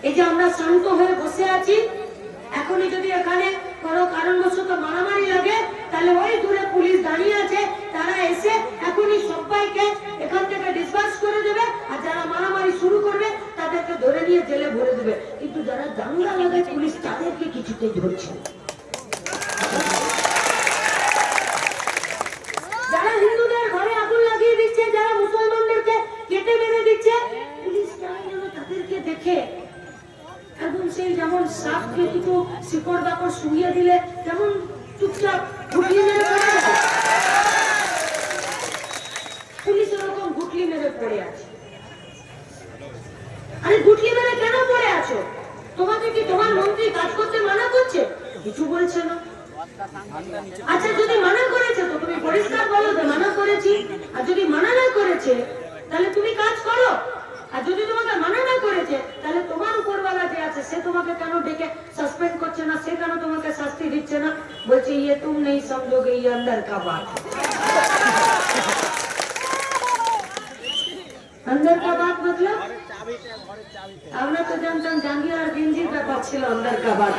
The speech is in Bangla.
এই যে আমরা শান্ত হয়ে বসে আছি, এখনই যদি এখানে কোনো কারণবশত মারামারি লাগে, তাহলে ওই দূরে পুলিশ দাঁড়িয়ে আছে, তারা এসে এখনই সবাইকে এখান থেকে ডিসপার্স করে দেবে, আর যারা মারামারি শুরু করবে তাদেরকে ধরে নিয়ে জেলে ভরে দেবে। কিন্তু যারা দাঙ্গা লাগায় পুলিশ তাদেরকে কিছুতেই ধরছে না। যারা হিন্দুদের ঘরে আগুন লাগিয়ে দিচ্ছে, যারা মুসলমানদেরকে কেটে মেরে দিচ্ছে, পুলিশ তাদেরকে দেখে একদম সেই যেমন সাপকে কিছু শিকড় বাকড় শুইয়ে দিলে তেমন চুপচাপ ঘুটলি মেরে পড়ে যাবে। পুলিশ ওরকম ঘুটলি মেরে পড়ে আছে। আরে ঘুটলি মেরে কেন পড়ে আছো? তোমাকে কি তোমার মন্ত্রী কাজ করতে মানা করছে? কিছু বলছে না। আচ্ছা, যদি মানা করেছে তো তুমি পরিষ্কার বলো যে মানা করেছি। আর যদি মানা না করেছে তাহলে তুমি কাজ করো। আর যদি তোমাকে মানা না করেছে তাহলে তোমার উপরওয়ালা যে আছে সে তোমাকে কেন ডেকে সাসপেন্ড করছে না? সে কেন তোমাকে শাস্তি দিচ্ছে না? বলছে ইয়ে তুম নেই সমঝোগে, ইয়ে अंदर का बात। अंदर का बात मतलब আমরা তো জানতাম জাঙ্গিয়া আর গেঞ্জির ব্যাপার ছিল अंदर का बात।